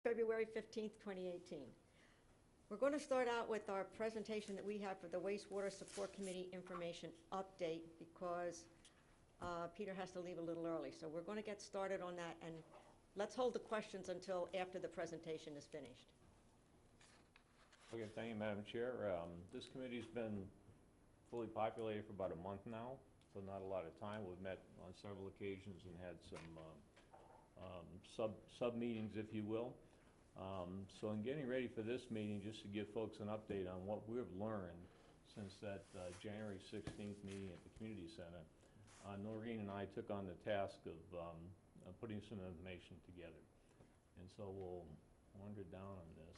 February 15th, 2018. We're going to start out with our presentation that we have for the Wastewater Support Committee information update because Peter has to leave a little early. So we're going to get started on that, and let's hold the questions until after the presentation is finished. Okay, thank you, Madam Chair. This committee's been fully populated for about a month now, so not a lot of time. We've met on several occasions and had some sub-meetings, if you will. So in getting ready for this meeting, just to give folks an update on what we've learned since that January 16th meeting at the Community Center, Noreen and I took on the task of putting some information together. And so we'll wander down on this.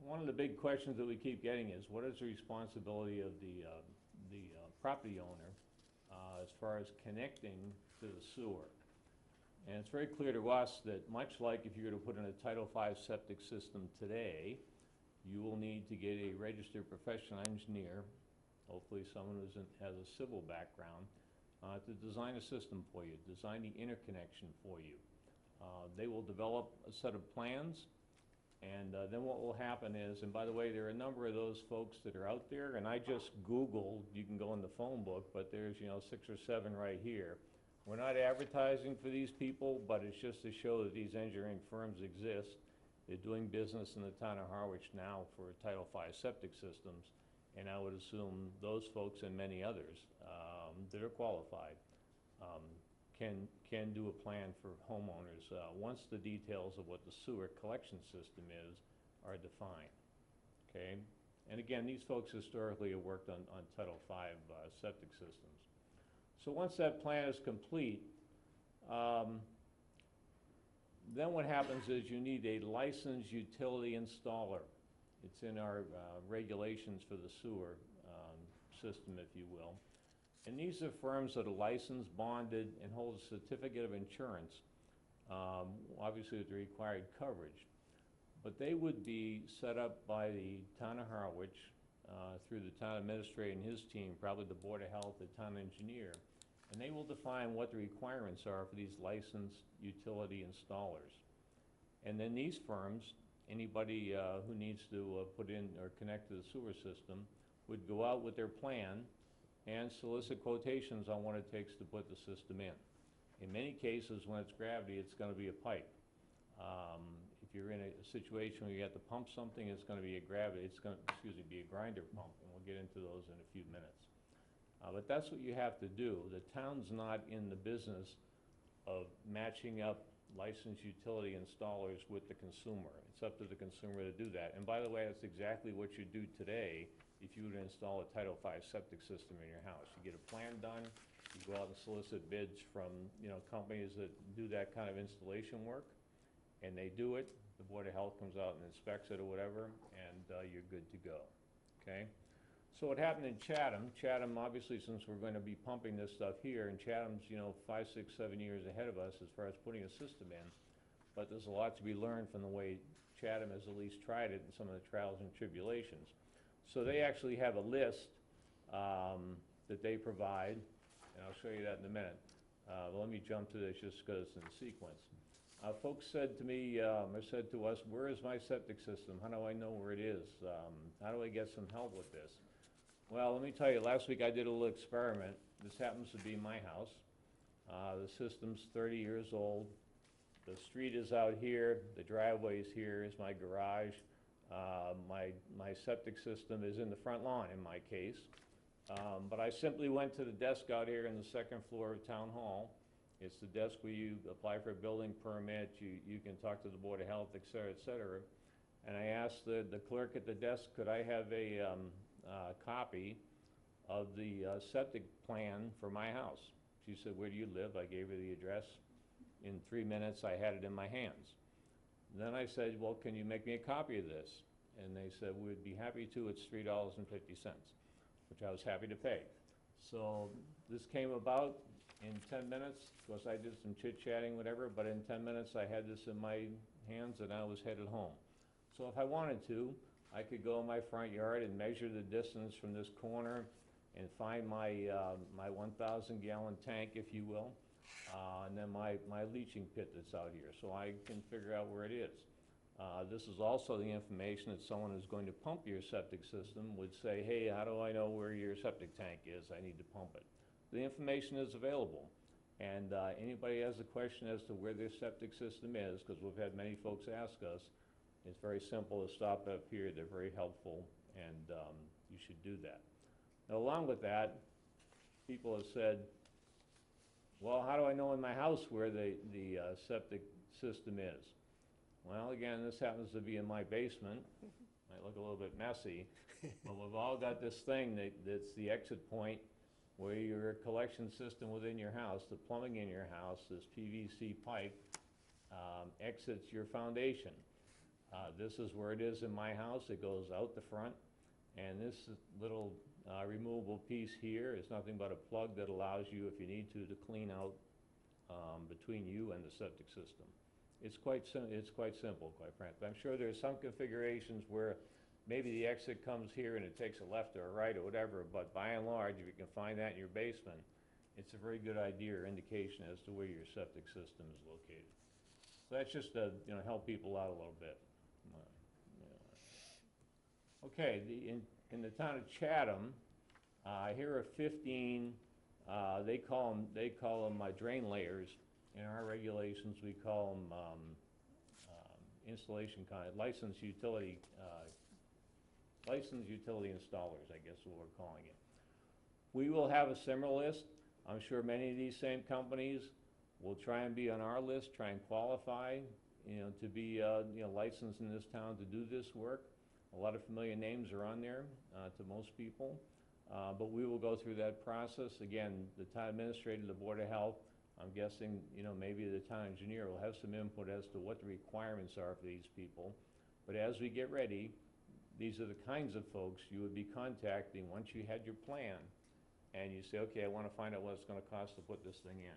One of the big questions that we keep getting is, what is the responsibility of the property owner as far as connecting to the sewer? And it's very clear to us that much like if you were to put in a Title V septic system today, you will need to get a registered professional engineer, hopefully someone who has a civil background, to design a system for you, design the interconnection for you. They will develop a set of plans, and then what will happen is, and by the way, there are a number of those folks that are out there, and I just Googled, you can go in the phone book, but there's 6 or 7 right here. We're not advertising for these people, but it's just to show that these engineering firms exist. They're doing business in the town of Harwich now for Title V septic systems, and I would assume those folks and many others that are qualified can do a plan for homeowners once the details of what the sewer collection system is are defined. Okay, and again, these folks historically have worked on Title V septic systems. So once that plan is complete, then what happens is you need a licensed utility installer. It's in our regulations for the sewer system, if you will. And these are firms that are licensed, bonded, and hold a certificate of insurance, obviously with the required coverage. But they would be set up by the town of Harwich through the town administrator and his team, probably the Board of Health, the town engineer, and they will define what the requirements are for these licensed utility installers. And then these firms, anybody who needs to put in or connect to the sewer system, would go out with their plan and solicit quotations on what it takes to put the system in. In many cases, when it's gravity, it's going to be a pipe. If you're in a situation where you have to pump something, it's going to be a gravity, it's going to, be a grinder pump, and we'll get into those in a few minutes. But that's what you have to do. The town's not in the business of matching up licensed utility installers with the consumer. It's up to the consumer to do that. And by the way, that's exactly what you do today if you were to install a Title V septic system in your house. You get a plan done, you go out and solicit bids from companies that do that kind of installation work, and they do it. The Board of Health comes out and inspects it or whatever, and you're good to go, okay? So what happened in Chatham, obviously, since we're going to be pumping this stuff here, and Chatham's 5, 6, 7 years ahead of us as far as putting a system in, but there's a lot to be learned from the way Chatham has at least tried it and some of the trials and tribulations. So they actually have a list that they provide, and I'll show you that in a minute. But let me jump to this just because it's in sequence. Folks said to me, or said to us, where is my septic system? How do I know where it is? How do I get some help with this? Well, let me tell you, last week I did a little experiment. This happens to be my house. The system's 30 years old. The street is out here. The driveway is here. Is my garage. My septic system is in the front lawn in my case. But I simply went to the desk out here in the 2nd floor of Town Hall. It's the desk where you apply for a building permit, you can talk to the Board of Health, et cetera, and I asked the clerk at the desk, could I have a copy of the septic plan for my house? She said, where do you live? I gave her the address. In 3 minutes, I had it in my hands. Then I said, well, can you make me a copy of this? And they said, we'd be happy to. It's $3.50, which I was happy to pay. So this came about in 10 minutes. Of course, I did some chit-chatting, whatever, but in 10 minutes, I had this in my hands, and I was headed home. So if I wanted to, I could go in my front yard and measure the distance from this corner and find my 1,000-gallon tank, if you will, and then my leaching pit that's out here, so I can figure out where it is. This is also the information that someone who's going to pump your septic system would say, hey, how do I know where your septic tank is? I need to pump it. The information is available. And anybody has a question as to where their septic system is, because we've had many folks ask us, it's very simple to stop up here. They're very helpful, and you should do that. Now, along with that, people have said, well, how do I know in my house where the septic system is? Well, again, this happens to be in my basement. Might look a little bit messy, but we've all got this thing that's the exit point where your collection system within your house, the plumbing in your house, this PVC pipe exits your foundation. This is where it is in my house. It goes out the front, and this little removable piece here is nothing but a plug that allows you, if you need to clean out between you and the septic system. It's quite simple, quite frankly. I'm sure there's some configurations where maybe the exit comes here and it takes a left or a right or whatever, but by and large, if you can find that in your basement, it's a very good idea or indication as to where your septic system is located. So that's just to help people out a little bit. Okay, in the town of Chatham, here are 15. They call them drain layers. In our regulations, we call them licensed utility installers, I guess is what we're calling it. We will have a similar list. I'm sure many of these same companies will try and be on our list, try and qualify, to be licensed in this town to do this work. A lot of familiar names are on there to most people, but we will go through that process. Again, the town administrator, the Board of Health, I'm guessing, maybe the town engineer will have some input as to what the requirements are for these people. But as we get ready, these are the kinds of folks you would be contacting once you had your plan and you say, okay, I want to find out what it's going to cost to put this thing in.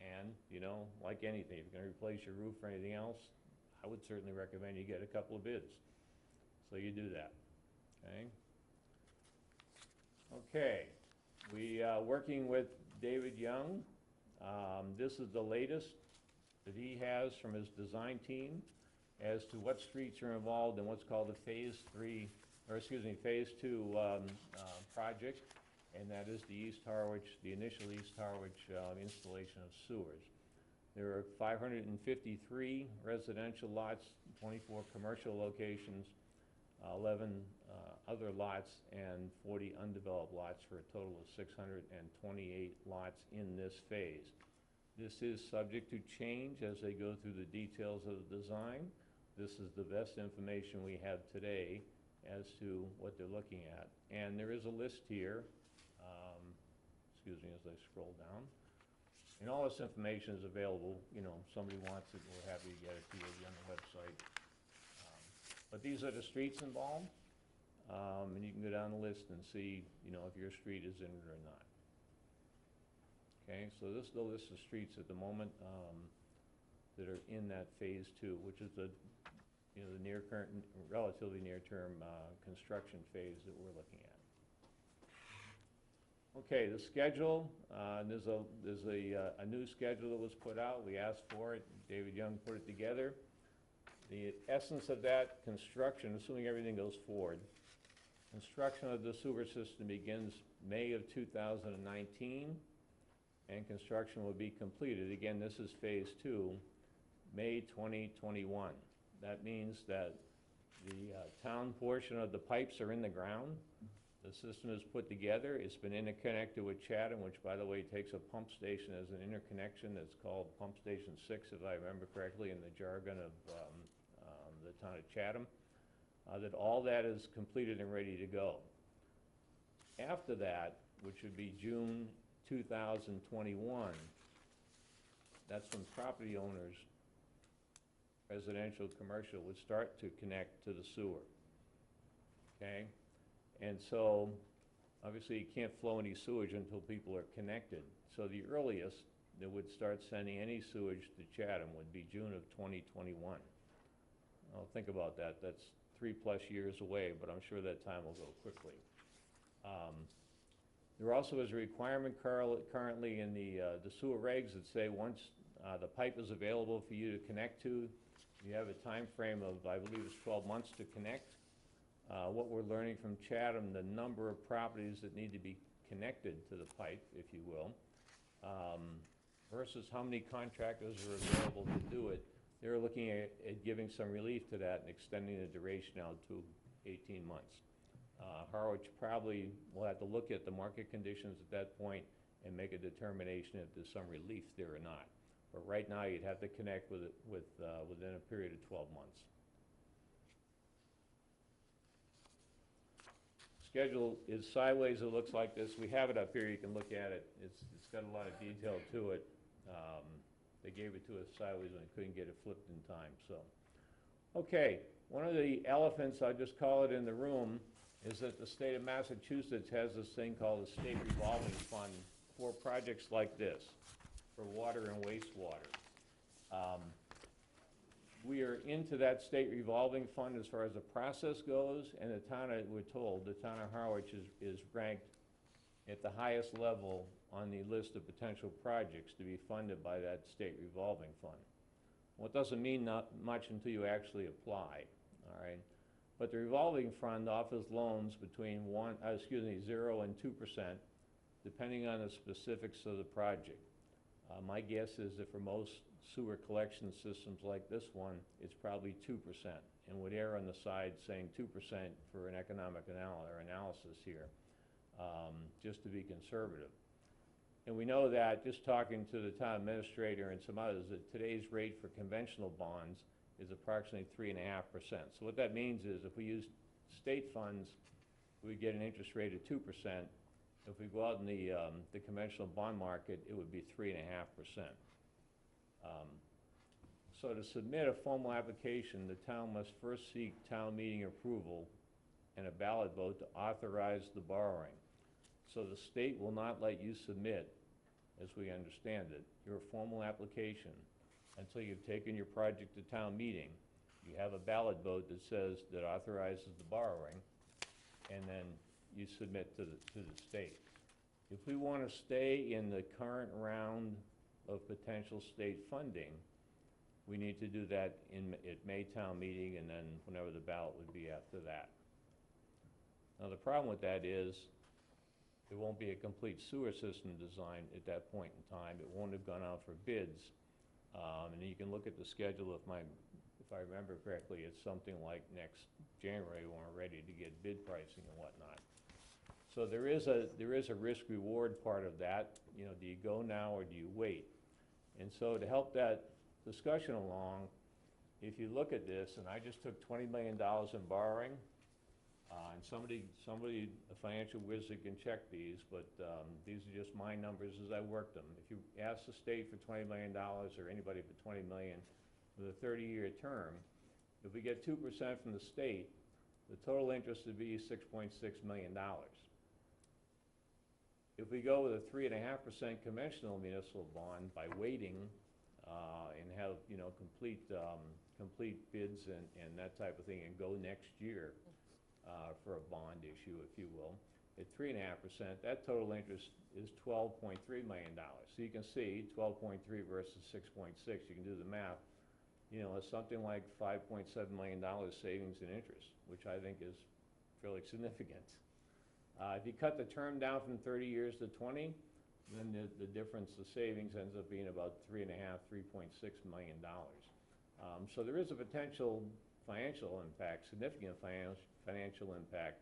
And, like anything, if you're going to replace your roof or anything else, I would certainly recommend you get a couple of bids. So you do that, okay? Okay, we are working with David Young. This is the latest that he has from his design team as to what streets are involved in what's called the phase 2 project, and that is the initial East Harwich installation of sewers. There are 553 residential lots, 24 commercial locations, 11 other lots, and 40 undeveloped lots for a total of 628 lots in this phase. This is subject to change as they go through the details of the design. This is the best information we have today as to what they're looking at. And there is a list here, excuse me as I scroll down. And all this information is available. If somebody wants it, we're happy to get it to you on the website. But these are the streets involved, and you can go down the list and see, if your street is in it or not. Okay, so this is the list of streets at the moment that are in that phase 2, which is the relatively near-term construction phase that we're looking at. Okay, the schedule. There's a new schedule that was put out. We asked for it. David Young put it together. The essence of that construction, assuming everything goes forward, construction of the sewer system begins May of 2019, and construction will be completed. Again, this is phase 2, May 2021. That means that the town portion of the pipes are in the ground. The system is put together. It's been interconnected with Chatham, which, by the way, takes a pump station as an interconnection. That's called Pump Station 6, if I remember correctly, in the jargon of the town of Chatham. That all that is completed and ready to go. After that, which would be June 2021, that's when property owners, residential, commercial, would start to connect to the sewer. Okay? And so, obviously, you can't flow any sewage until people are connected. So the earliest that would start sending any sewage to Chatham would be June of 2021. Well, think about that. That's 3+ years away, but I'm sure that time will go quickly. There also is a requirement currently in the sewer regs that say once the pipe is available for you to connect to, You have a time frame of, I believe it's 12 months to connect. What we're learning from Chatham, the number of properties that need to be connected to the pipe, if you will, versus how many contractors are available to do it. They're looking at giving some relief to that and extending the duration out to 18 months. Harwich probably will have to look at the market conditions at that point and make a determination if there's some relief there or not. But right now, you'd have to connect with it within a period of 12 months. Schedule is sideways. It looks like this. We have it up here. You can look at it. It's got a lot of detail to it. They gave it to us sideways when they couldn't get it flipped in time. So, okay, one of the elephants, I'll just call it, in the room is that the state of Massachusetts has this thing called the State Revolving Fund for projects like this, for water and wastewater. We are into that state revolving fund as far as the process goes, and the town, we're told, the town of Harwich is ranked at the highest level on the list of potential projects to be funded by that state revolving fund. Well, it doesn't mean not much until you actually apply, all right? But the revolving fund offers loans between 0 and 2%, depending on the specifics of the project. My guess is that for most sewer collection systems like this one, it's probably 2%, and would err on the side saying 2% for an economic analysis here, just to be conservative. And we know that, just talking to the town administrator and some others, that today's rate for conventional bonds is approximately 3.5%. So what that means is if we use state funds, we get an interest rate of 2%. If we go out in the conventional bond market, it would be 3.5%. So to submit a formal application, the town must first seek town meeting approval and a ballot vote to authorize the borrowing. So the state will not let you submit, as we understand it, your formal application until you've taken your project to town meeting. You have a ballot vote that authorizes the borrowing, and then you submit to the state. If we want to stay in the current round of potential state funding, we need to do that at May town meeting, and then whenever the ballot would be after that. Now the problem with that is there won't be a complete sewer system design at that point in time. It won't have gone out for bids. And you can look at the schedule if I remember correctly, it's something like next January when we're ready to get bid pricing and whatnot. So there is a risk-reward part of that. You know, do you go now or do you wait? And so to help that discussion along, if you look at this, and I just took $20 million in borrowing, and somebody, a financial wizard can check these, but these are just my numbers as I worked them. If you ask the state for $20 million or anybody for $20 million with a 30-year term, if we get 2% from the state, the total interest would be $6.6 million. If we go with a 3.5% conventional municipal bond by waiting and have, you know, complete bids and that type of thing, and go next year for a bond issue, if you will, at 3.5%, that total interest is $12.3 million. So you can see 12.3 versus 6.6. You can do the math. You know, it's something like $5.7 million savings in interest, which I think is fairly significant. If you cut the term down from 30 years to 20, then the difference, the savings, ends up being about $3.6 million. So there is a potential financial impact, significant financial impact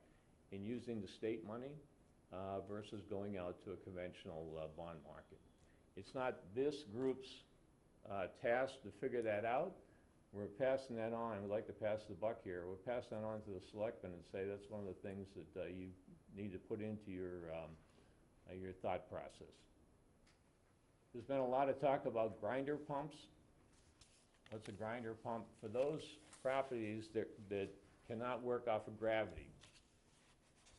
in using the state money versus going out to a conventional bond market. It's not this group's task to figure that out. We're passing that on. We'd like to pass the buck here. We're passing that on to the selectmen and say that's one of the things that you need to put into your thought process. There's been a lot of talk about grinder pumps. What's a grinder pump? For those properties that cannot work off of gravity,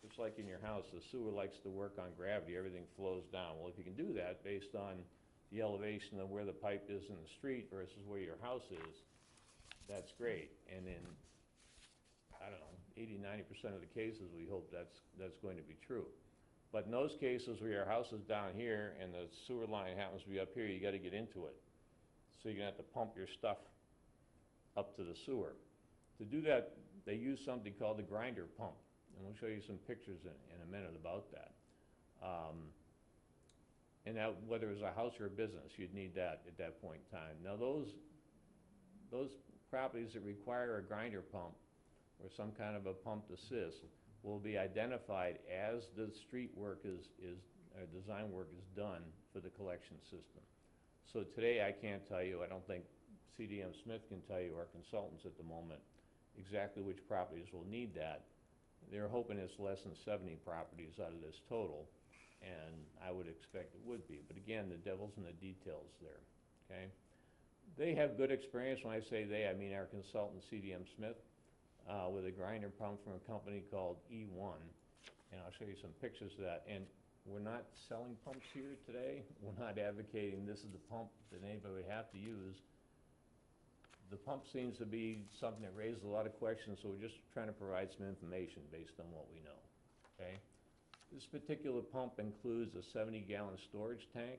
just like in your house, the sewer likes to work on gravity. Everything flows down. Well, if you can do that based on the elevation of where the pipe is in the street versus where your house is, that's great. And in, I don't know, 80–90% of the cases, we hope that's going to be true. But in those cases where your house is down here and the sewer line happens to be up here, you got to get into it. So you're going to have to pump your stuff up to the sewer. To do that, they use something called the grinder pump, and we'll show you some pictures in a minute about that. And that, whether it's a house or a business, you'd need that at that point in time. Now those properties that require a grinder pump or some kind of a pump assist will be identified as the street work or design work is done for the collection system. So today I can't tell you, I don't think CDM Smith can tell you, our consultants at the moment, exactly which properties will need that. They're hoping it's less than 70 properties out of this total, and I would expect it would be. But again, the devil's in the details there, okay? They have good experience. When I say they, I mean our consultant, CDM Smith, with a grinder pump from a company called E1, and I'll show you some pictures of that. And we're not selling pumps here today. We're not advocating this is the pump that anybody would have to use. The pump seems to be something that raises a lot of questions, so we're just trying to provide some information based on what we know, okay? This particular pump includes a 70-gallon storage tank,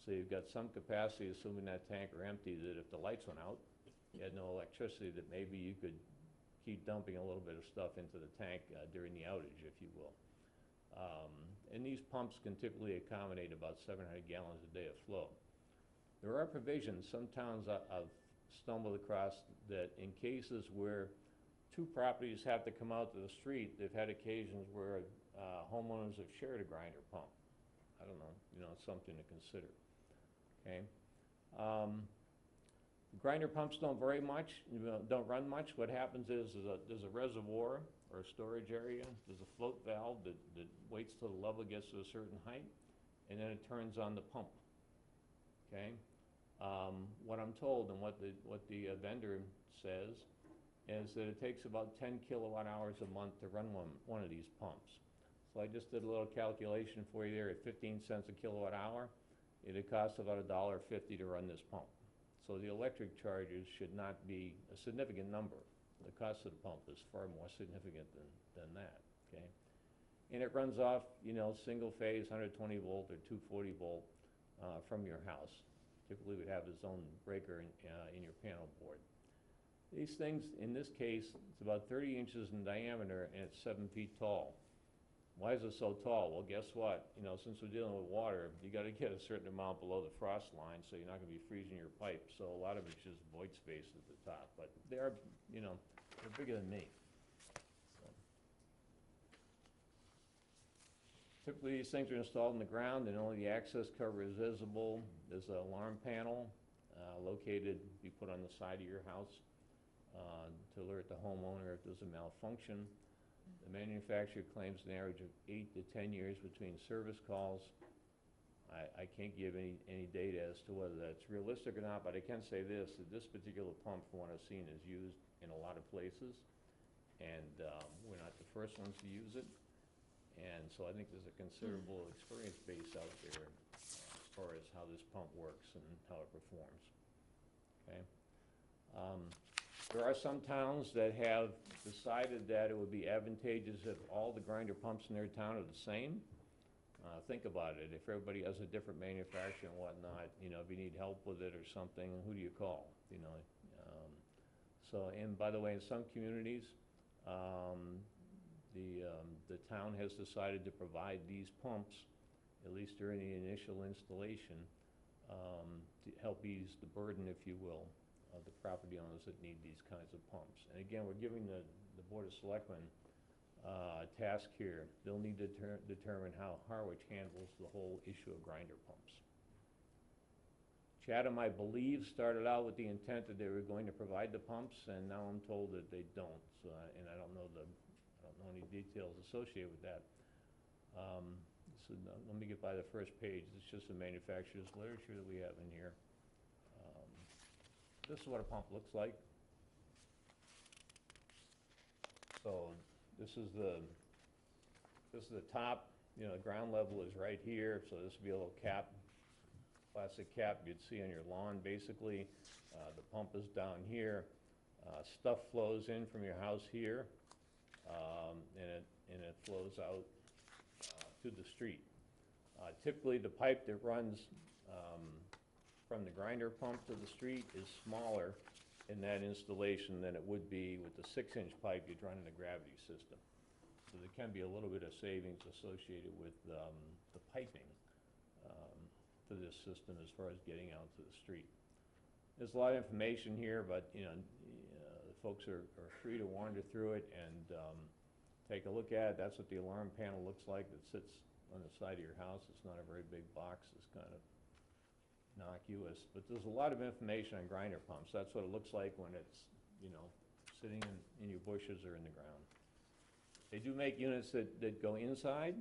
so you've got some capacity, assuming that tank are empty, that if the lights went out, you had no electricity, that maybe you could keep dumping a little bit of stuff into the tank during the outage, if you will. And these pumps can typically accommodate about 700 gallons a day of flow. There are provisions, some towns I've stumbled across, that in cases where two properties have to come out to the street, they've had occasions where homeowners have shared a grinder pump. I don't know, you know, it's something to consider, okay? Grinder pumps don't vary much, don't run much. What happens is there's a reservoir or a storage area, there's a float valve that waits till the level gets to a certain height, and then it turns on the pump, okay? What I'm told and what the vendor says is that it takes about 10 kilowatt hours a month to run one of these pumps. So I just did a little calculation for you there. At 15 cents a kilowatt hour, it'd cost about $1.50 to run this pump. So the electric charges should not be a significant number. The cost of the pump is far more significant than that, okay? And it runs off, you know, single phase, 120 volt or 240 volt from your house. Typically would have its own breaker in your panel board. These things, in this case, it's about 30 inches in diameter and it's 7 feet tall. Why is it so tall? Well, guess what? You know, since we're dealing with water, you got to get a certain amount below the frost line, so you're not going to be freezing your pipe. So a lot of it's just void space at the top. But they are, you know, they're bigger than me. So. Typically, these things are installed in the ground, and only the access cover is visible. There's an alarm panel located, be put on the side of your house to alert the homeowner if there's a malfunction. The manufacturer claims an average of 8 to 10 years between service calls. I can't give any data as to whether that's realistic or not, but I can say this, that this particular pump, from what I've seen, is used in a lot of places, and we're not the first ones to use it. And so I think there's a considerable experience base out there as far as how this pump works and how it performs, okay? There are some towns that have decided that it would be advantageous if all the grinder pumps in their town are the same. Think about it. If everybody has a different manufacturer and whatnot, you know, if you need help with it or something, who do you call? You know, and by the way, in some communities, the town has decided to provide these pumps, at least during the initial installation, to help ease the burden, if you will, of the property owners that need these kinds of pumps. And again, we're giving the Board of Selectmen a task here. They'll need to determine how Harwich handles the whole issue of grinder pumps. Chatham, I believe, started out with the intent that they were going to provide the pumps, and now I'm told that they don't. So, and I don't know any details associated with that. So let me get by the first page. It's just the manufacturer's literature that we have in here. This is what a pump looks like. So this is the top. You know, the ground level is right here. So this would be a little cap, plastic cap you'd see on your lawn, basically. The pump is down here. Stuff flows in from your house here, and it flows out to the street. Typically, the pipe that runs from the grinder pump to the street is smaller in that installation than it would be with the 6-inch pipe you'd run in a gravity system. So there can be a little bit of savings associated with the piping for this system as far as getting out to the street. There's a lot of information here, but the folks are free to wander through it and take a look at it. That's what the alarm panel looks like that sits on the side of your house. It's not a very big box. It's kind of innocuous, but there's a lot of information on grinder pumps. That's what it looks like when it's, sitting in your bushes or in the ground. They do make units that go inside.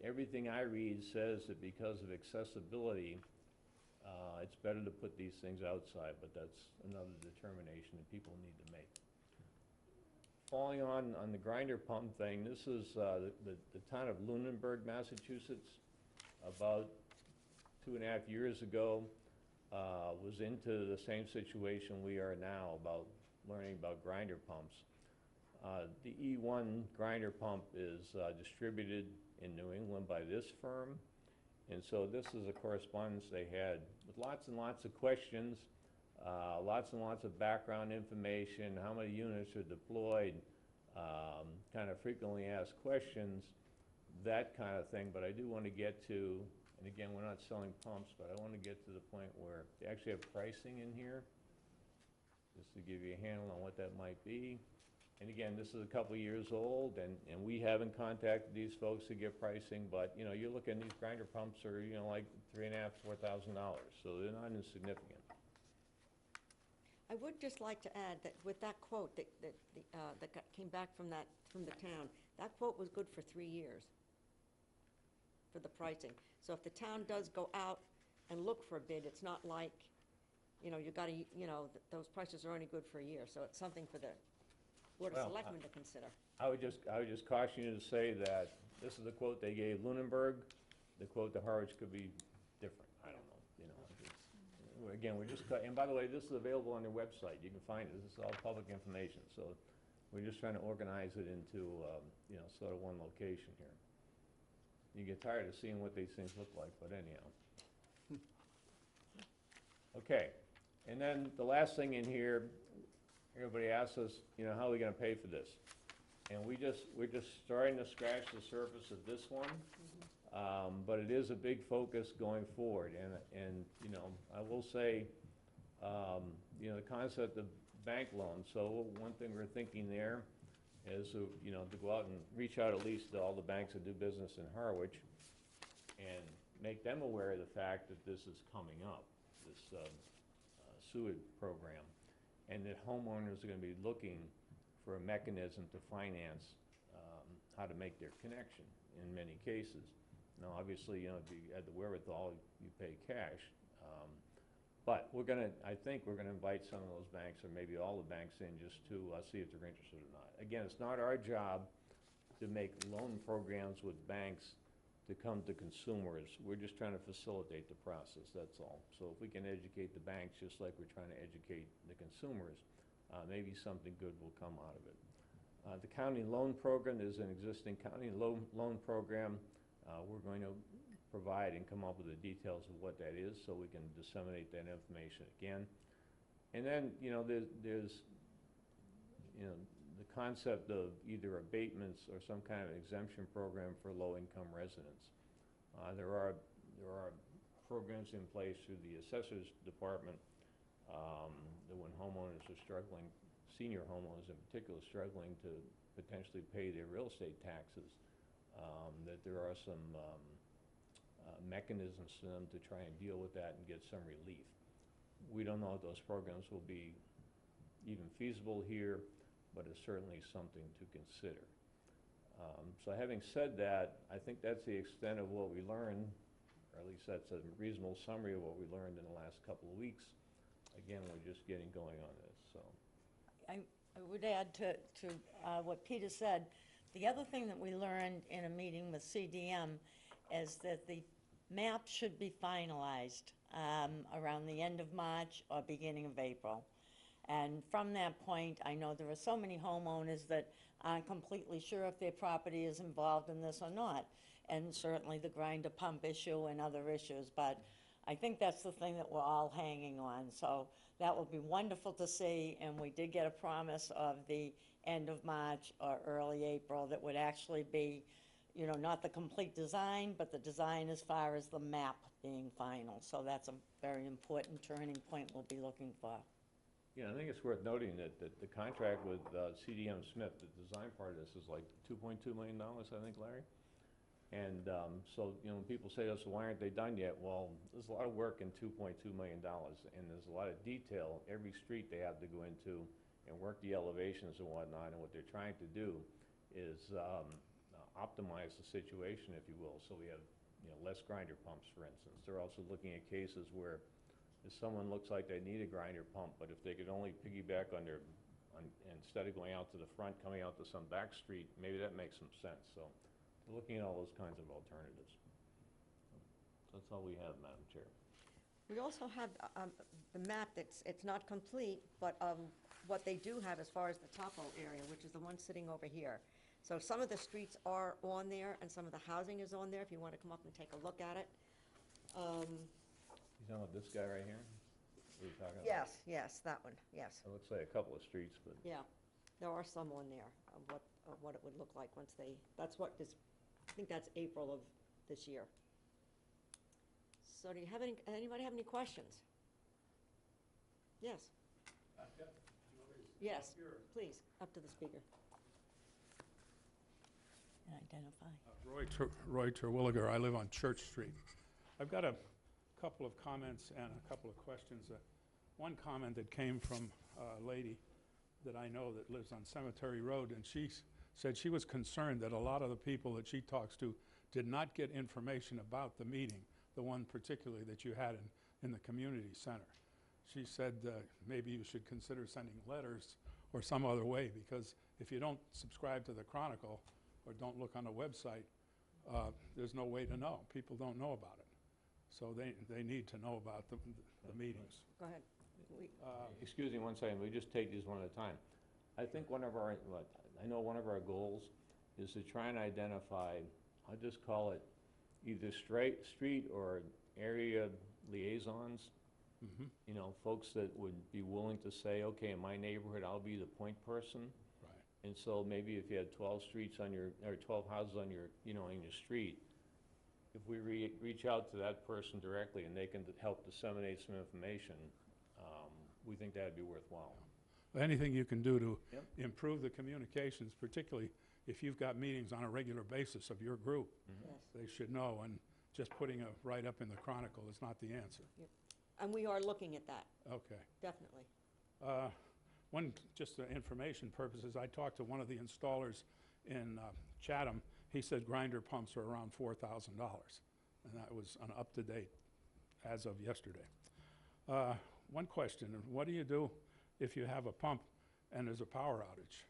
Everything I read says that because of accessibility, it's better to put these things outside, but that's another determination that people need to make. Following on the grinder pump thing, this is the town of Lunenburg, Massachusetts, about 2.5 years ago, was into the same situation we are now about learning about grinder pumps. The E1 grinder pump is distributed in New England by this firm, and so this is a correspondence they had with lots and lots of questions, lots and lots of background information, how many units are deployed, kind of frequently asked questions, that kind of thing. But I do want to get to, and again, we're not selling pumps, but I want to get to the point where they actually have pricing in here, just to give you a handle on what that might be. And again, this is a couple years old, and we haven't contacted these folks to get pricing, but you're looking, these grinder pumps are like $3,500 to $4,000, so they're not insignificant. I would just like to add that with that quote that came back from the town, that quote was good for 3 years for the pricing. So if the town does go out and look for a bid, it's not like, you gotta, those prices are only good for a year. So it's something for the Board of Selectmen to consider. I would just caution you to say that this is the quote they gave Lunenburg. The quote to Harwich could be different. I don't know. Again, we're just and by the way, this is available on their website. You can find it. This is all public information. So we're just trying to organize it into sort of one location here. You get tired of seeing what these things look like, but anyhow. Okay, and then the last thing in here. Everybody asks us, how are we going to pay for this? And we're just starting to scratch the surface of this one, but it is a big focus going forward. And I will say, the concept of bank loans. So one thing we're thinking there is, to go out and reach out at least to all the banks that do business in Harwich, and make them aware of the fact that this is coming up, this sewage program. And that homeowners are going to be looking for a mechanism to finance how to make their connection in many cases. Now, obviously, if you had the wherewithal, you pay cash. But I think we're going to invite some of those banks, or maybe all the banks in, just to see if they're interested or not. Again, it's not our job to make loan programs with banks to come to consumers. We're just trying to facilitate the process, that's all. So if we can educate the banks just like we're trying to educate the consumers, maybe something good will come out of it. The county loan program is an existing county loan program. We're going to provide and come up with the details of what that is so we can disseminate that information again. And then, there's the concept of either abatements or some kind of exemption program for low-income residents. There are programs in place through the assessor's department that when homeowners are struggling, senior homeowners in particular, struggling to potentially pay their real estate taxes, that there are some mechanisms for them to try and deal with that and get some relief. We don't know if those programs will be even feasible here, but it's certainly something to consider. So having said that, I think that's the extent of what we learned, or at least that's a reasonable summary of what we learned in the last couple of weeks. Again, we're just getting going on this, so. I would add to what Peter said, the other thing that we learned in a meeting with CDM is that the map should be finalized around the end of March or beginning of April. And from that point, I know there are so many homeowners that aren't completely sure if their property is involved in this or not. And certainly the grinder pump issue and other issues. But I think that's the thing that we're all hanging on. So that will be wonderful to see, and we did get a promise of the end of March or early April that would actually be, you know, not the complete design, but the design as far as the map being final. So that's a very important turning point we'll be looking for. Yeah, I think it's worth noting that the contract with CDM Smith, the design part of this is like $2.2 million, I think, Larry? And so, you know, when people say, oh, so why aren't they done yet? Well, there's a lot of work in $2.2 million, and there's a lot of detail. Every street they have to go into and work the elevations and whatnot, and what they're trying to do is optimize the situation, if you will. So we have, you know, less grinder pumps, for instance. They're also looking at cases where if someone looks like they need a grinder pump, but if they could only piggyback on their, instead of going out to the front, coming out to some back street, maybe that makes some sense. So we're looking at all those kinds of alternatives. So that's all we have, Madam Chair. We also have the map it's not complete, but what they do have as far as the topo area, which is the one sitting over here. So some of the streets are on there, and some of the housing is on there, if you want to come up and take a look at it. You talking about this guy right here? What are you talking about? Yes, yes, that one, yes. It looks like a couple of streets, but Yeah, there are some on there, of what it would look like once they, that's what this, I think that's April of this year. So do you have anybody have any questions? Yes? Yes, please, up to the speaker. And identify. Roy Terwilliger. I live on Church Street. I've got a couple of comments and a couple of questions. One comment that came from a lady that I know that lives on Cemetery Road, and she said she was concerned that a lot of the people that she talks to did not get information about the meeting, the one particularly that you had in the community center. She said maybe you should consider sending letters or some other way, because if you don't subscribe to the Chronicle or don't look on the website, there's no way to know. People don't know about it. So they need to know about the meetings. Go ahead. excuse me one second, we just take these one at a time. I think one of our, I know one of our goals is to try and identify, I'll just call it either street or area liaisons. Mhm. You know, folks that would be willing to say, okay, in my neighborhood, I'll be the point person. Right. And so maybe if you had 12 streets on your, or 12 houses on your, you know, in your street, if we reach out to that person directly and they can help disseminate some information, we think that'd be worthwhile. Anything you can do to Yep. improve the communications, particularly if you've got meetings on a regular basis of your group, Yes. they should know, and just putting a write-up in the Chronicle is not the answer. And we are looking at that, Okay. definitely. One, just for information purposes, I talked to one of the installers in Chatham. He said grinder pumps are around $4,000, and that was an up-to-date as of yesterday. One question, what do you do if you have a pump and there's a power outage?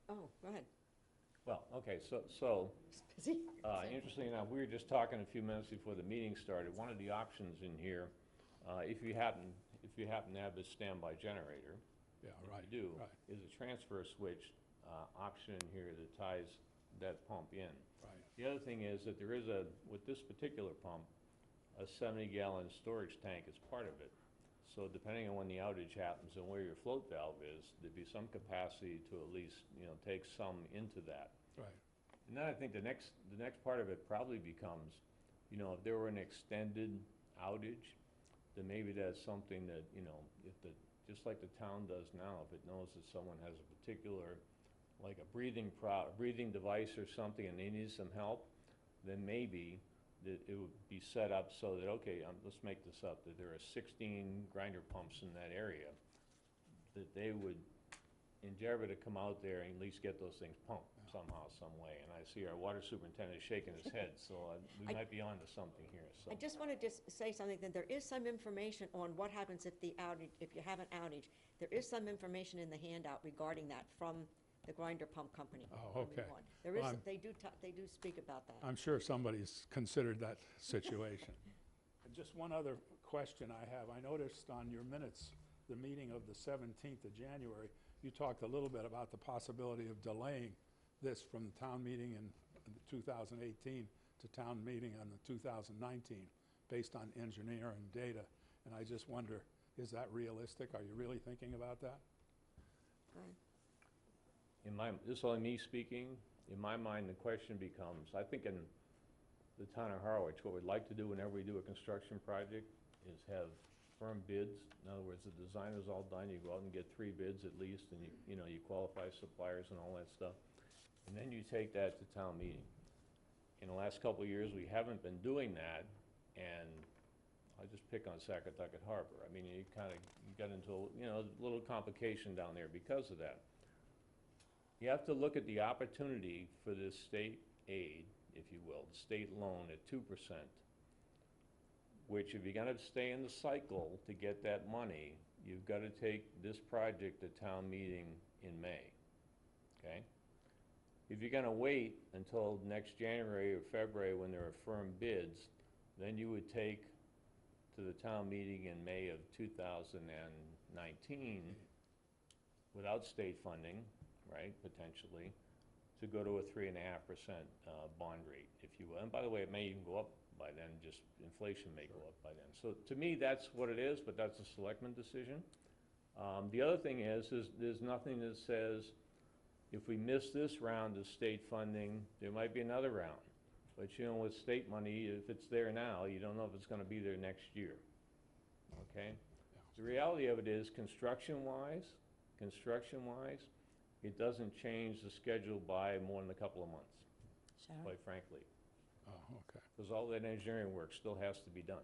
Oh, go ahead. Well, okay, so It's busy. interestingly enough, we were just talking a few minutes before the meeting started. One of the options in here, if you happen to have a standby generator, Yeah, if right. you do, right, is a transfer switch option in here that ties that pump in. right. The other thing is that there is with this particular pump, a 70-gallon storage tank is part of it. So depending on when the outage happens and where your float valve is, there'd be some capacity to at least, you know, take some into that. Right. And then I think the next part of it probably becomes, you know, if there were an extended outage, then maybe that's something that, you know, just like the town does now, if it knows that someone has a particular, like a breathing device or something and they need some help, then maybe that it would be set up so that, okay, let's make this up, that there are 16 grinder pumps in that area, that they would endeavor to come out there and at least get those things pumped somehow, some way. And I see our water superintendent shaking his head, so we might be onto something here, so. I just want to say something, that there is some information on what happens if if you have an outage. There is some information in the handout regarding that from the grinder pump company. Oh, okay. There is, Well, they do speak about that. I'm sure somebody's considered that situation. And just one other question I have. I noticed on your minutes, the meeting of the 17th of January, you talked a little bit about the possibility of delaying this from the town meeting in the 2018 to town meeting on the 2019, based on engineering data. And I just wonder, is that realistic? Are you really thinking about that? This is only me speaking, in my mind, the question becomes, I think in the town of Harwich, what we'd like to do whenever we do a construction project is have firm bids. In other words, the design is all done, you go out and get 3 bids at least, and you know, you qualify suppliers and all that stuff. And then you take that to town meeting. In the last couple of years, we haven't been doing that, and I'll just pick on Sacotucket Harbor. I mean, you got into, you know, a little complication down there because of that. You have to look at the opportunity for this state aid, if you will, the state loan at 2%, which if you're gonna stay in the cycle to get that money, you've gotta take this project to town meeting in May, okay? If you're gonna wait until next January or February when there are firm bids, then you would take to the town meeting in May of 2019 without state funding, right, potentially, to go to a 3.5% bond rate, if you will. And by the way, it may even go up by then, just inflation may go up by then. So to me, that's what it is, but that's a selectman decision. The other thing is there's nothing that says if we miss this round of state funding, there might be another round. But you know, with state money, if it's there now, you don't know if it's gonna be there next year, okay? Yeah. The reality of it is, construction-wise, it doesn't change the schedule by more than a couple of months, Sharon? quite frankly. Oh, okay. Because all that engineering work still has to be done.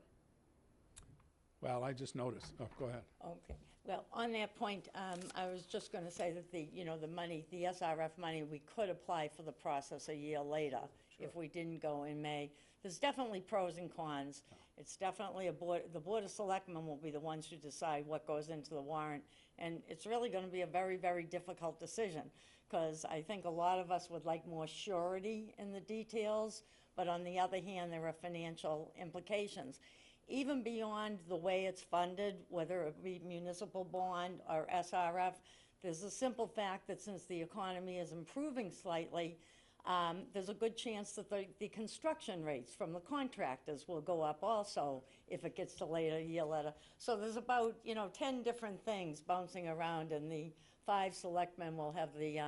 Well, I just noticed, oh, go ahead. Okay, well, on that point, I was just gonna say that the, you know, the money, the SRF money, we could apply for the process a year later if we didn't go in May. There's definitely pros and cons. It's definitely the Board of Selectmen will be the ones who decide what goes into the warrant. And it's really gonna be a very, very difficult decision, because I think a lot of us would like more surety in the details, but on the other hand, there are financial implications. Even beyond the way it's funded, whether it be municipal bond or SRF, there's a simple fact that since the economy is improving slightly, there's a good chance that the construction rates from the contractors will go up also if it gets delayed a year later. So there's about, you know, 10 different things bouncing around, and the 5 selectmen will have the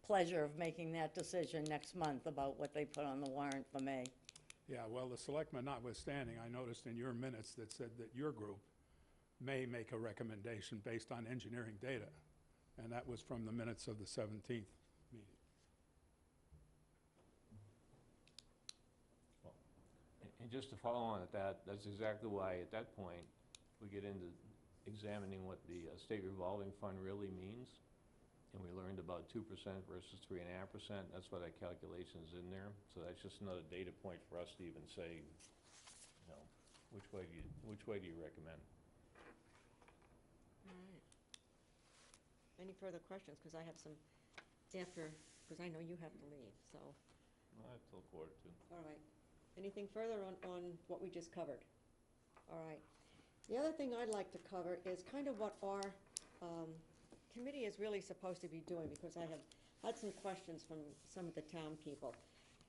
pleasure of making that decision next month about what they put on the warrant for May. Yeah, well, the selectmen notwithstanding, I noticed in your minutes that said that your group may make a recommendation based on engineering data, and that was from the minutes of the 17th meeting. And just to follow on at that, that's exactly why at that point, we get into examining what the state revolving fund really means. And we learned about 2% versus 3.5%. That's why that calculation's in there. So that's just another data point for us to even say, you know, which way do you recommend? All right. Any further questions? Because I have some because I know you have to leave, so. Well, I have till 1:45. All right. Anything further on what we just covered? All right. The other thing I'd like to cover is kind of what our committee is really supposed to be doing, because I have had some questions from some of the town people.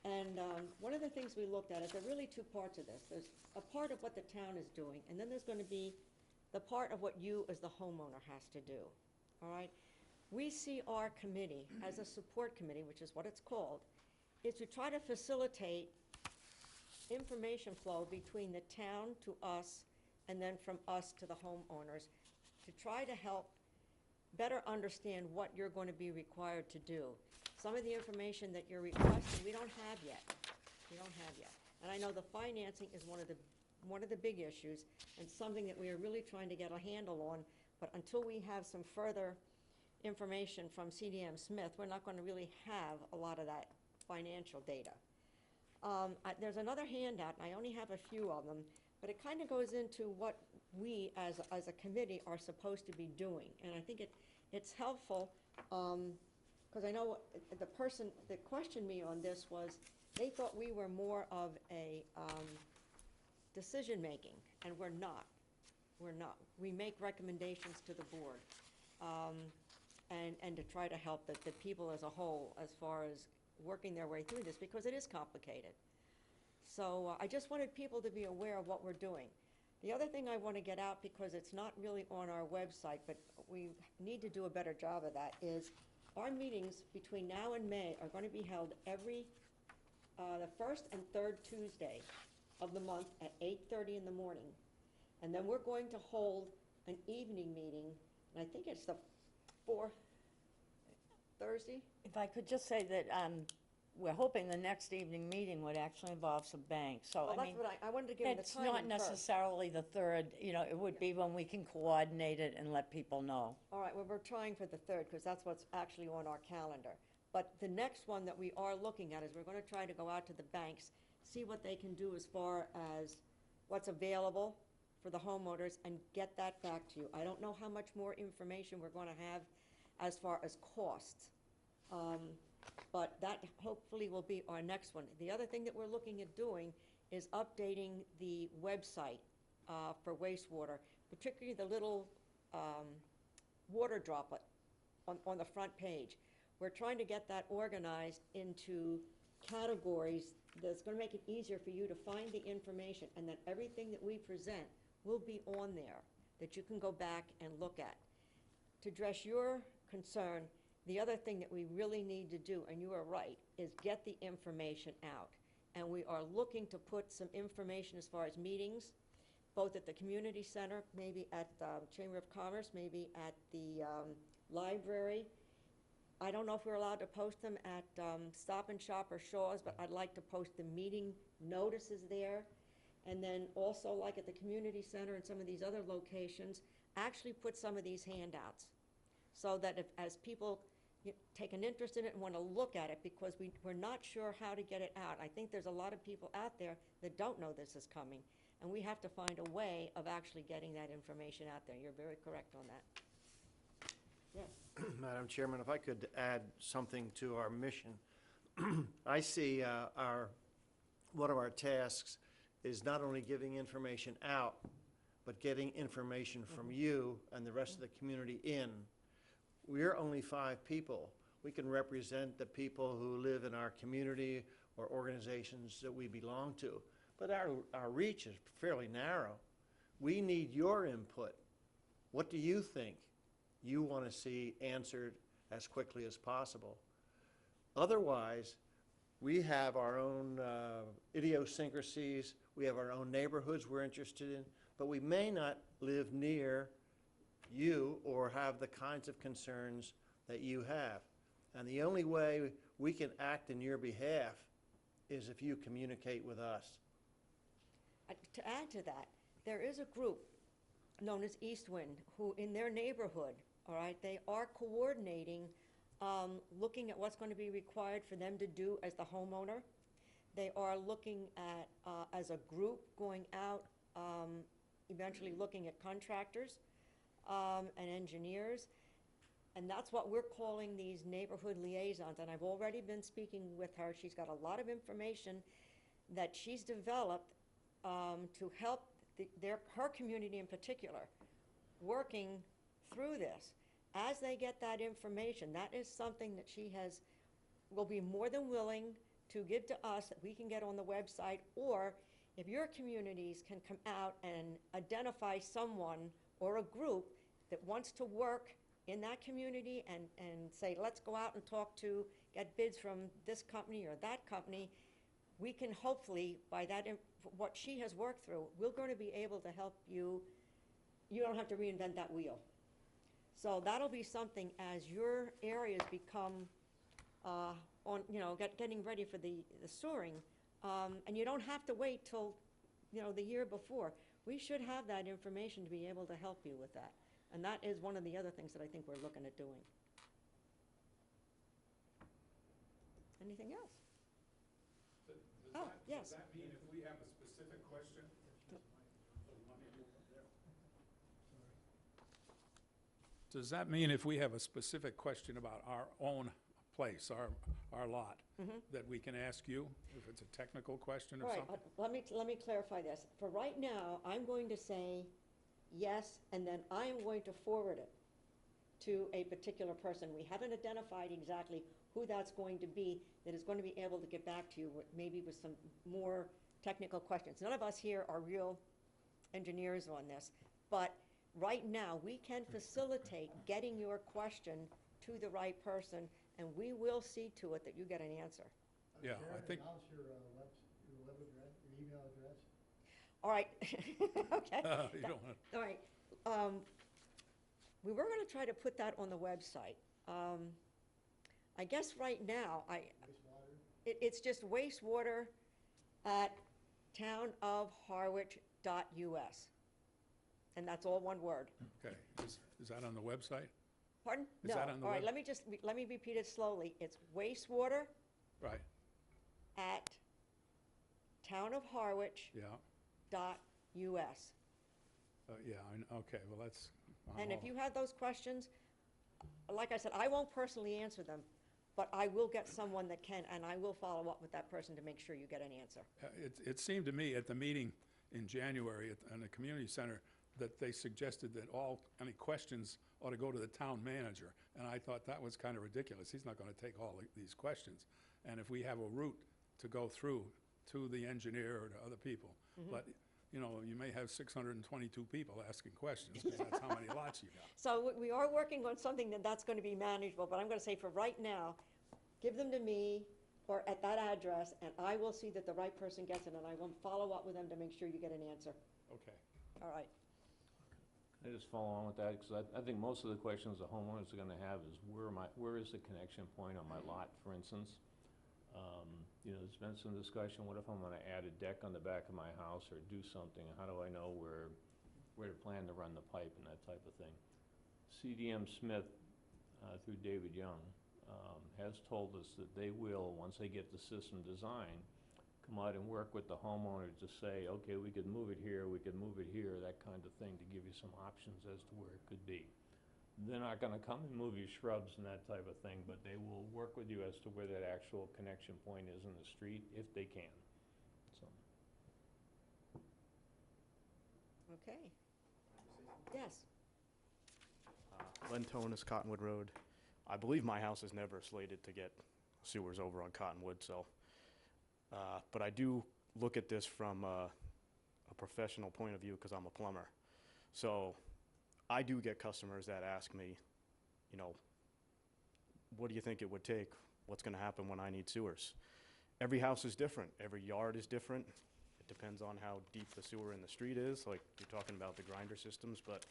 And one of the things we looked at is there are really 2 parts of this. There's a part of what the town is doing, and then there's going to be the part of what you as the homeowner has to do. All right? We see our committee as a support committee, which is what it's called, is to try to facilitate information flow between the town to us and then from us to the homeowners, to try to help better understand what you're going to be required to do. Some of the information that you're requesting, we don't have yet. We don't have yet. And I know the financing is one of the big issues, and something that we are really trying to get a handle on, but until we have some further information from CDM Smith, we're not going to really have a lot of that financial data. There's another handout, and I only have a few of them, but it kind of goes into what we as a committee are supposed to be doing. And I think it's helpful, because I know the person that questioned me on this was, they thought we were more of a decision-making, and we're not. We're not. We make recommendations to the board, and to try to help the people as a whole as far as working their way through this, because it is complicated. So I just wanted people to be aware of what we're doing. The other thing I want to get out, because it's not really on our website, but we need to do a better job of that, is our meetings between now and May are going to be held every, the first and third Tuesday of the month at 8:30 in the morning. And then we're going to hold an evening meeting, and I think it's the fourth Thursday? If I could just say that we're hoping the next evening meeting would actually involve some banks, so Well, I that's mean, what I wanted to give you the it's timing not first. necessarily the third, you know, it would be when we can coordinate it and let people know. All right, well, we're trying for the third, because that's what's actually on our calendar. But the next one that we are looking at is we're gonna try to go out to the banks, see what they can do as far as what's available for the homeowners, and get that back to you. I don't know how much more information we're gonna have as far as costs. But that hopefully will be our next one. The other thing that we're looking at doing is updating the website for wastewater, particularly the little water droplet on the front page. We're trying to get that organized into categories that's going to make it easier for you to find the information, and that everything that we present will be on there, that you can go back and look at. To address your concern, the other thing that we really need to do, and you are right, is get the information out. And we are looking to put some information as far as meetings, both at the community center, maybe at the Chamber of Commerce, maybe at the library. I don't know if we're allowed to post them at Stop and Shop or Shaw's, but I'd like to post the meeting notices there. And then also, like at the community center and some of these other locations, actually put some of these handouts, so that if, as people take an interest in it and want to look at it, because we're not sure how to get it out. I think there's a lot of people out there that don't know this is coming, and we have to find a way of actually getting that information out there. You're very correct on that. Yes. Madam Chairman, if I could add something to our mission. I see one of our tasks is not only giving information out, but getting information from you and the rest of the community in. We're only 5 people. We can represent the people who live in our community or organizations that we belong to, but our reach is fairly narrow. We need your input. What do you think you want to see answered as quickly as possible? Otherwise, we have our own idiosyncrasies, we have our own neighborhoods we're interested in, but we may not live near you or have the kinds of concerns that you have. And the only way we can act in your behalf is if you communicate with us. To add to that, there is a group known as Eastwind, who in their neighborhood, all right, they are coordinating, looking at what's going to be required for them to do as the homeowner. They are looking at, as a group, going out, eventually looking at contractors and engineers. And that's what we're calling these neighborhood liaisons. And I've already been speaking with her. She's got a lot of information that she's developed to help her community in particular, working through this. As they get that information, that is something that she will be more than willing to give to us, that we can get on the website, or if your communities can come out and identify someone or a group that wants to work in that community and say, let's go out and get bids from this company or that company, we can hopefully, by that, what she has worked through, we're going to be able to help you. You don't have to reinvent that wheel. So that'll be something as your areas become getting ready for the soaring, and you don't have to wait till, the year before. We should have that information to be able to help you with that. And that is one of the other things that I think we're looking at doing. Anything else? Yes. Does that mean if we have a specific question? Does that mean if we have a specific question about our own place, our lot, that we can ask you, if it's a technical question or something? Right, let me clarify this. For right now, I'm going to say yes, and then I am going to forward it to a particular person. We haven't identified exactly who that's going to be, that is going to be able to get back to you maybe with some more technical questions. None of us here are real engineers on this, but right now, we can facilitate getting your question to the right person, and we will see to it that you get an answer. Yeah, I think, Announce your web address, your email address. All right, okay. you don't want, All right. We were going to try to put that on the website. I guess right now, Wastewater. it's just wastewater at townofharwich.us. And that's all one word. okay, is that on the website? Pardon? Is No. that on the All right, web- let me repeat it slowly. It's wastewater Right, at townofharwich.us. yeah, yeah, okay, well, that's. And if you have those questions, like I said, I won't personally answer them, but I will get someone that can, and I will follow up with that person to make sure you get an answer. It seemed to me at the meeting in January in the community center that they suggested that any questions ought to go to the town manager. And I thought that was kind of ridiculous. He's not going to take all these questions. And if we have a route to go through to the engineer or to other people, but, you know, you may have 622 people asking questions, because that's how many lots you got. So we are working on something that's going to be manageable, but I'm going to say for right now, give them to me or at that address, and I will see that the right person gets it, and I will follow up with them to make sure you get an answer. Okay. All right. Can I just follow on with that? Because I think most of the questions the homeowners are gonna have is where is the connection point on my lot, for instance? You know, there's been some discussion, what if I'm gonna add a deck on the back of my house or do something? How do I know where to plan to run the pipe and that type of thing? CDM Smith, through David Young, has told us that they will, once they get the system designed, come out and work with the homeowner to say, okay, we could move it here, we could move it here, that kind of thing, to give you some options as to where it could be. They're not gonna come and move your shrubs and that type of thing, but they will work with you as to where that actual connection point is in the street, if they can, so. Okay. Yes. Len Tonis, Cottonwood Road. I believe my house is never slated to get sewers over on Cottonwood, so. But I do look at this from a professional point of view because I'm a plumber. So I do get customers that ask me, you know, what do you think it would take? What's going to happen when I need sewers? Every house is different. Every yard is different. It depends on how deep the sewer in the street is, like you're talking about the grinder systems. But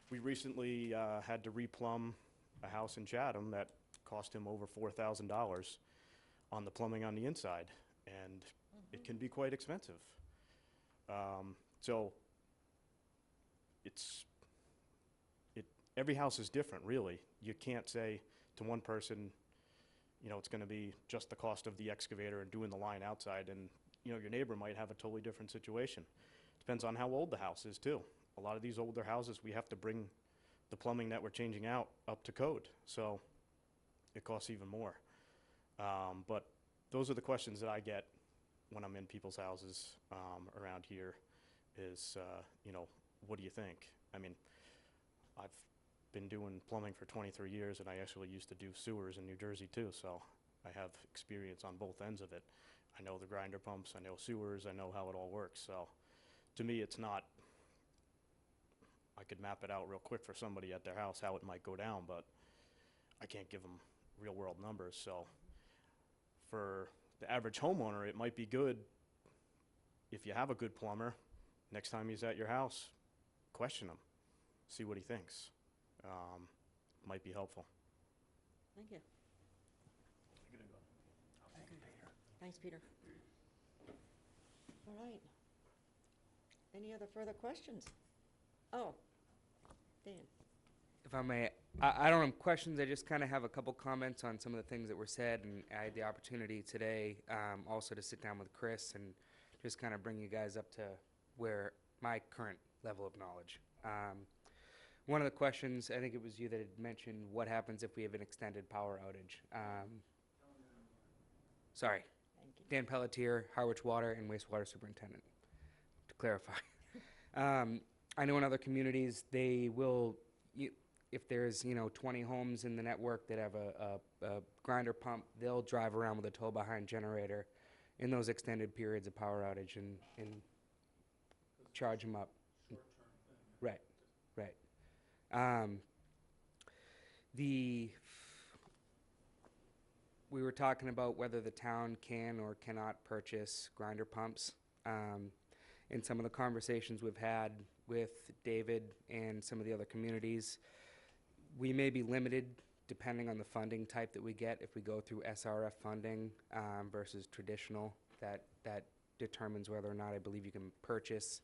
we recently had to replumb a house in Chatham that cost him over $4,000 on the plumbing on the inside, and it can be quite expensive. So every house is different, really. You can't say to one person, you know, it's going to be just the cost of the excavator and doing the line outside, and you know, your neighbor might have a totally different situation. Depends on how old the house is too. A lot of these older houses, we have to bring the plumbing that we're changing out up to code, so it costs even more. But those are the questions that I get when I'm in people's houses around here is, you know, what do you think? I mean, I've been doing plumbing for 23 years, and I actually used to do sewers in New Jersey too, so I have experience on both ends of it. I know the grinder pumps, I know sewers, I know how it all works, so to me it's not, I could map it out real quick for somebody at their house how it might go down, but I can't give them real world numbers. So for the average homeowner, it might be good if you have a good plumber, next time he's at your house, question him, see what he thinks. Might be helpful. Thank you. Thanks, Peter. All right. Any other further questions? Oh, Dan. If I may, I don't have questions, I just kind of have a couple comments on some of the things that were said, and I had the opportunity today also to sit down with Chris and just kind of bring you guys up to where my current level of knowledge. One of the questions, I think it was you that had mentioned, what happens if we have an extended power outage? Sorry, Thank you. Dan Pelletier, Harwich Water and Wastewater Superintendent, to clarify. I know in other communities, they will, if there's, 20 homes in the network that have a grinder pump, they'll drive around with a tow-behind generator in those extended periods of power outage and charge them up. Right, right. We were talking about whether the town can or cannot purchase grinder pumps. In some of the conversations we've had with David and some of the other communities, we may be limited depending on the funding type that we get. If we go through SRF funding versus traditional, that determines whether or not I believe you can purchase.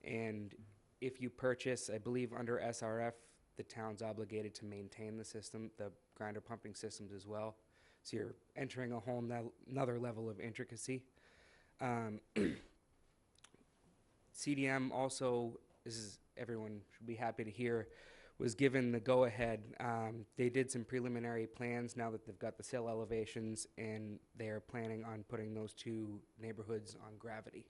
And if you purchase, I believe under SRF, the town's obligated to maintain the system, the grinder pumping systems as well. So you're entering a whole another level of intricacy. CDM also, this is, everyone should be happy to hear, was given the go-ahead. They did some preliminary plans now that they've got the sill elevations, and they're planning on putting those two neighborhoods on gravity.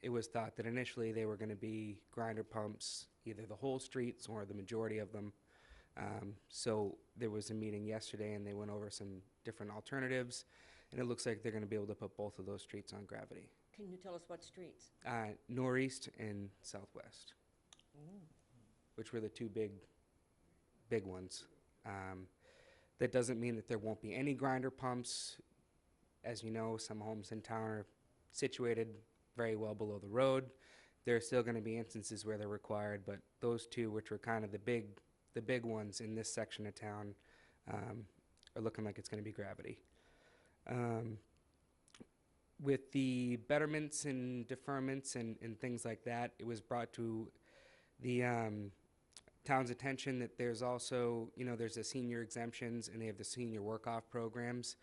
It was thought that initially they were going to be grinder pumps, either the whole streets or the majority of them. So there was a meeting yesterday, and they went over some different alternatives, and it looks like they're going to be able to put both of those streets on gravity. Can you tell us what streets? Northeast and southwest, which were the two big ones. That doesn't mean that there won't be any grinder pumps. As you know, some homes in town are situated very well below the road. There are still going to be instances where they're required, but those two, which were kind of the big ones in this section of town, are looking like it's going to be gravity. With the betterments and deferments and things like that, it was brought to the town's attention that there's also, there's the senior exemptions, and they have the senior work-off programs.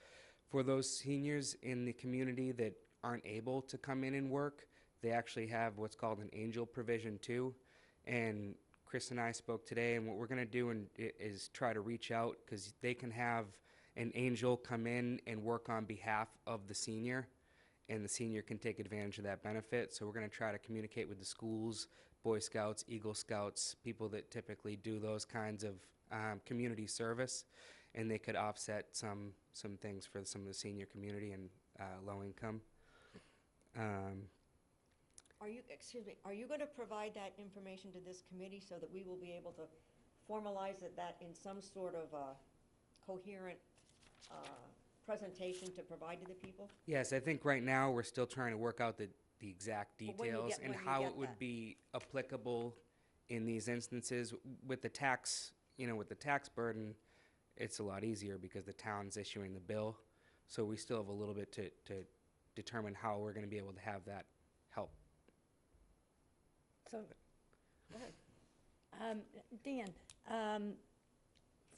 For those seniors in the community that aren't able to come in and work, they actually have what's called an angel provision too. And Chris and I spoke today, and what we're going to do is try to reach out, because they can have an angel come in and work on behalf of the senior, and the senior can take advantage of that benefit. So we're going to try to communicate with the schools, Boy Scouts, Eagle Scouts, people that typically do those kinds of community service, and they could offset some things for some of the senior community and low income. Are you going to provide that information to this committee so that we will be able to formalize that in some sort of coherent presentation to provide to the people? Yes, I think right now we're still trying to work out the exact But when you details get- and when you how get it would that. be applicable in these instances. With the tax, with the tax burden, it's a lot easier because the town's issuing the bill. So we still have a little bit to determine how we're going to be able to have that help. So, Go ahead. Dan,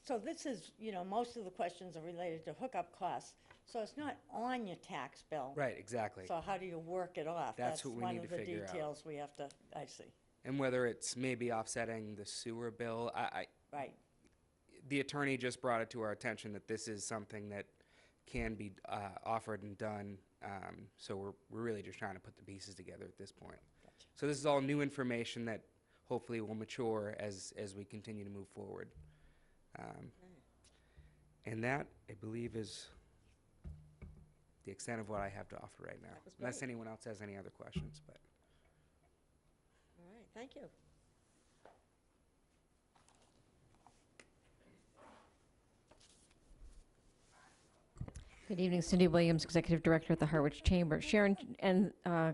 so this is, most of the questions are related to hookup costs. So it's not on your tax bill. Right, exactly. So how do you work it off? That's what we need to figure out. one of the details we have to, I see. And whether it's maybe offsetting the sewer bill, Right. the attorney just brought it to our attention that this is something that can be offered and done. So we're really just trying to put the pieces together at this point. Gotcha. So this is all new information that hopefully will mature as we continue to move forward. And that, I believe, is the extent of what I have to offer right now. was Unless great. anyone else has any other questions, but. All right, thank you. Good evening, Cindy Williams, Executive Director at the Harwich Chamber. Sharon and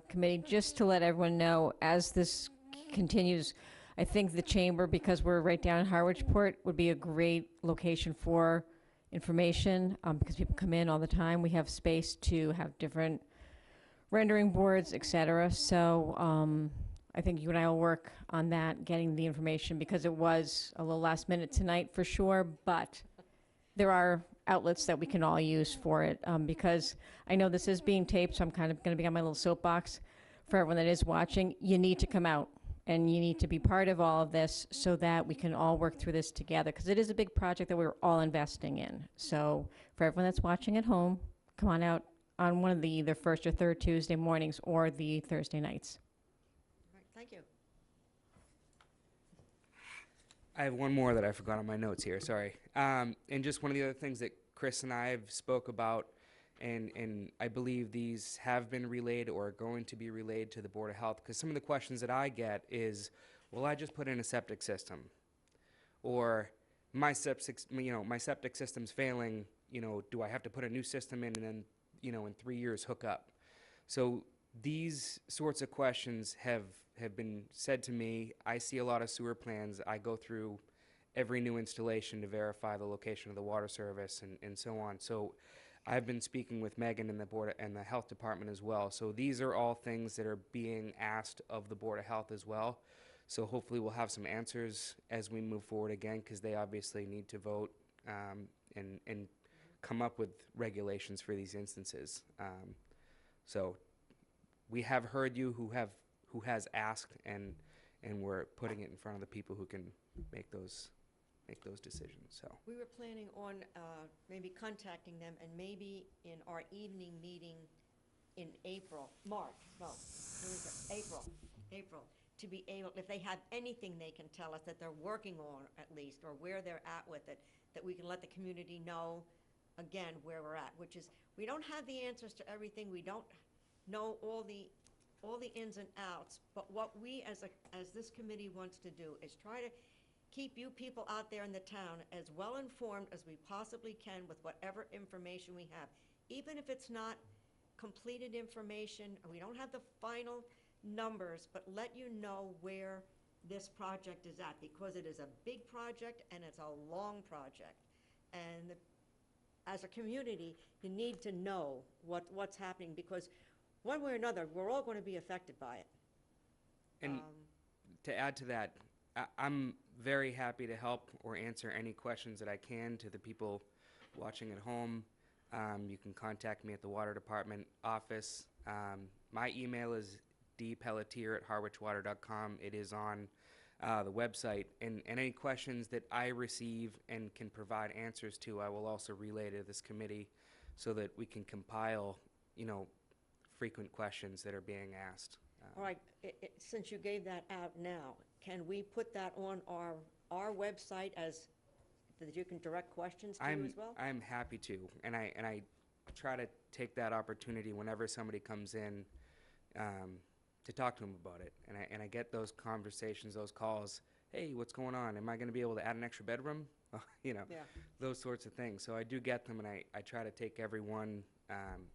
committee, just to let everyone know, as this continues, I think the Chamber, because we're right down in Harwichport, would be a great location for information, because people come in all the time. We have space to have different rendering boards, et cetera. So I think you and I will work on that, getting the information, because it was a little last minute tonight for sure, but there are outlets that we can all use for it, because I know this is being taped, so I'm kind of going to be on my little soapbox for everyone that is watching. You need to come out, and you need to be part of all of this so that we can all work through this together, because it is a big project that we're all investing in. So for everyone that's watching at home, come on out on one of the either first or third Tuesday mornings or the Thursday nights. All right, thank you. I have one more that I forgot on my notes here, sorry. And just one of the other things that Chris and I have spoke about, and I believe these have been relayed or are going to be relayed to the Board of Health, because some of the questions that I get is, well, I just put in a septic system, or my septic system's failing, do I have to put a new system in and then, in 3 years hook up? So these sorts of questions have been said to me. I see a lot of sewer plans. I go through every new installation to verify the location of the water service and so on. So I've been speaking with Megan and the board and the health department as well. So these are all things that are being asked of the Board of Health as well. So hopefully we'll have some answers as we move forward again, because they obviously need to vote and come up with regulations for these instances. So we have heard you who has asked, and we're putting it in front of the people who can make those decisions. So We were planning on maybe contacting them, and maybe in our evening meeting in April, April, to be able, if they have anything they can tell us that they're working on at least, or where they're at with it, that we can let the community know, again, where we're at, which is, we don't have the answers to everything, we don't know all the ins and outs, but what we as this committee wants to do is try to keep you people out there in the town as well informed as we possibly can with whatever information we have. Even if it's not completed information, we don't have the final numbers, but let you know where this project is at, because it is a big project and it's a long project. And as a community, you need to know what's happening, because one way or another, we're all going to be affected by it. And to add to that, I'm very happy to help or answer any questions that I can to the people watching at home. You can contact me at the Water Department office. My email is dpelletier@harwichwater.com. It is on the website. And any questions that I receive and can provide answers to, I will also relay to this committee so that we can compile, frequent questions that are being asked. All right, since you gave that out now, can we put that on our website as, that you can direct questions to you as well? I'm happy to, and I try to take that opportunity whenever somebody comes in to talk to them about it, and I get those conversations, those calls. Hey, what's going on? Am I going to be able to add an extra bedroom? Yeah. Those sorts of things. So I do get them, and I try to take everyone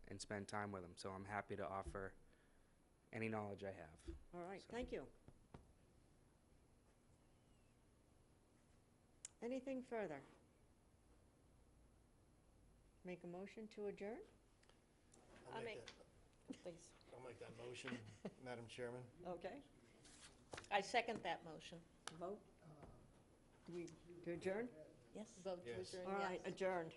and spend time with them. So I'm happy to offer any knowledge I have. All right, So. thank you. Anything further? Make a motion to adjourn? I'll make- that- Please. I'll make that motion, Madam Chairman. Okay, I second that motion. vote? Do we, to adjourn? Yes. Yes. All right, adjourned.